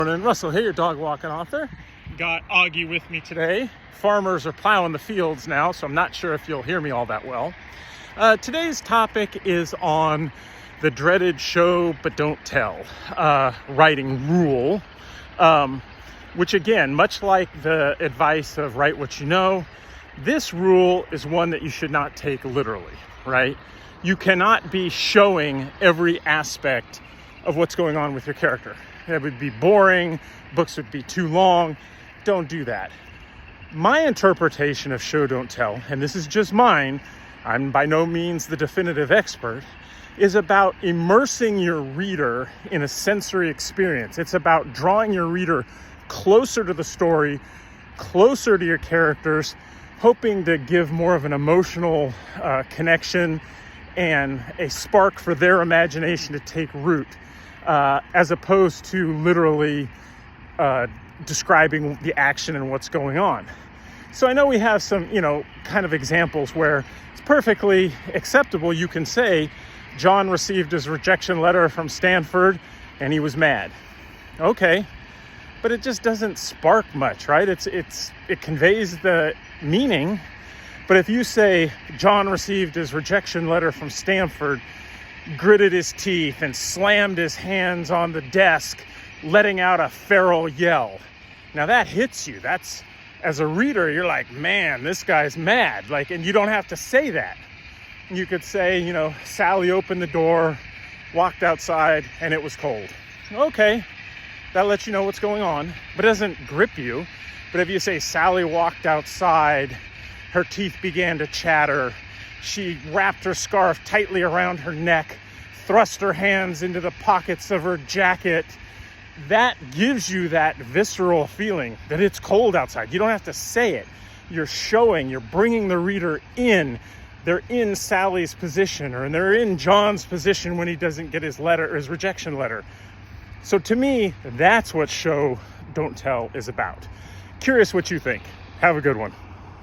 Morning, Russell here, your dog walking author. Got Augie with me today. Farmers are plowing the fields now, so I'm not sure if you'll hear me all that well. Today's topic is on the dreaded show but don't tell writing rule, which again, much like the advice of write what you know, this rule is one that you should not take literally, right? You cannot be showing every aspect of what's going on with your character. That would be boring, books would be too long. Don't do that. My interpretation of show don't tell, and this is just mine, I'm by no means the definitive expert, is about immersing your reader in a sensory experience. It's about drawing your reader closer to the story, closer to your characters, hoping to give more of an emotional connection and a spark for their imagination to take root, as opposed to literally describing the action and what's going on. So I know we have some, kind of examples where it's perfectly acceptable. You can say, John received his rejection letter from Stanford and he was mad. Okay, but it just doesn't spark much, right? It conveys the meaning. But if you say, John received his rejection letter from Stanford, gritted his teeth and slammed his hands on the desk, letting out a feral yell. Now that hits you. That's, as a reader, you're like, man, this guy's mad. And you don't have to say that. You could say, Sally opened the door, walked outside, and it was cold. Okay, that lets you know what's going on, but it doesn't grip you. But if you say Sally walked outside, her teeth began to chatter, she wrapped her scarf tightly around her neck, thrust her hands into the pockets of her jacket, that gives you that visceral feeling that it's cold outside. You don't have to say it. You're bringing the reader in. They're in Sally's position, or they're in John's position when he doesn't get his rejection letter. So to me, that's what show don't tell is about. Curious what you think. Have a good one.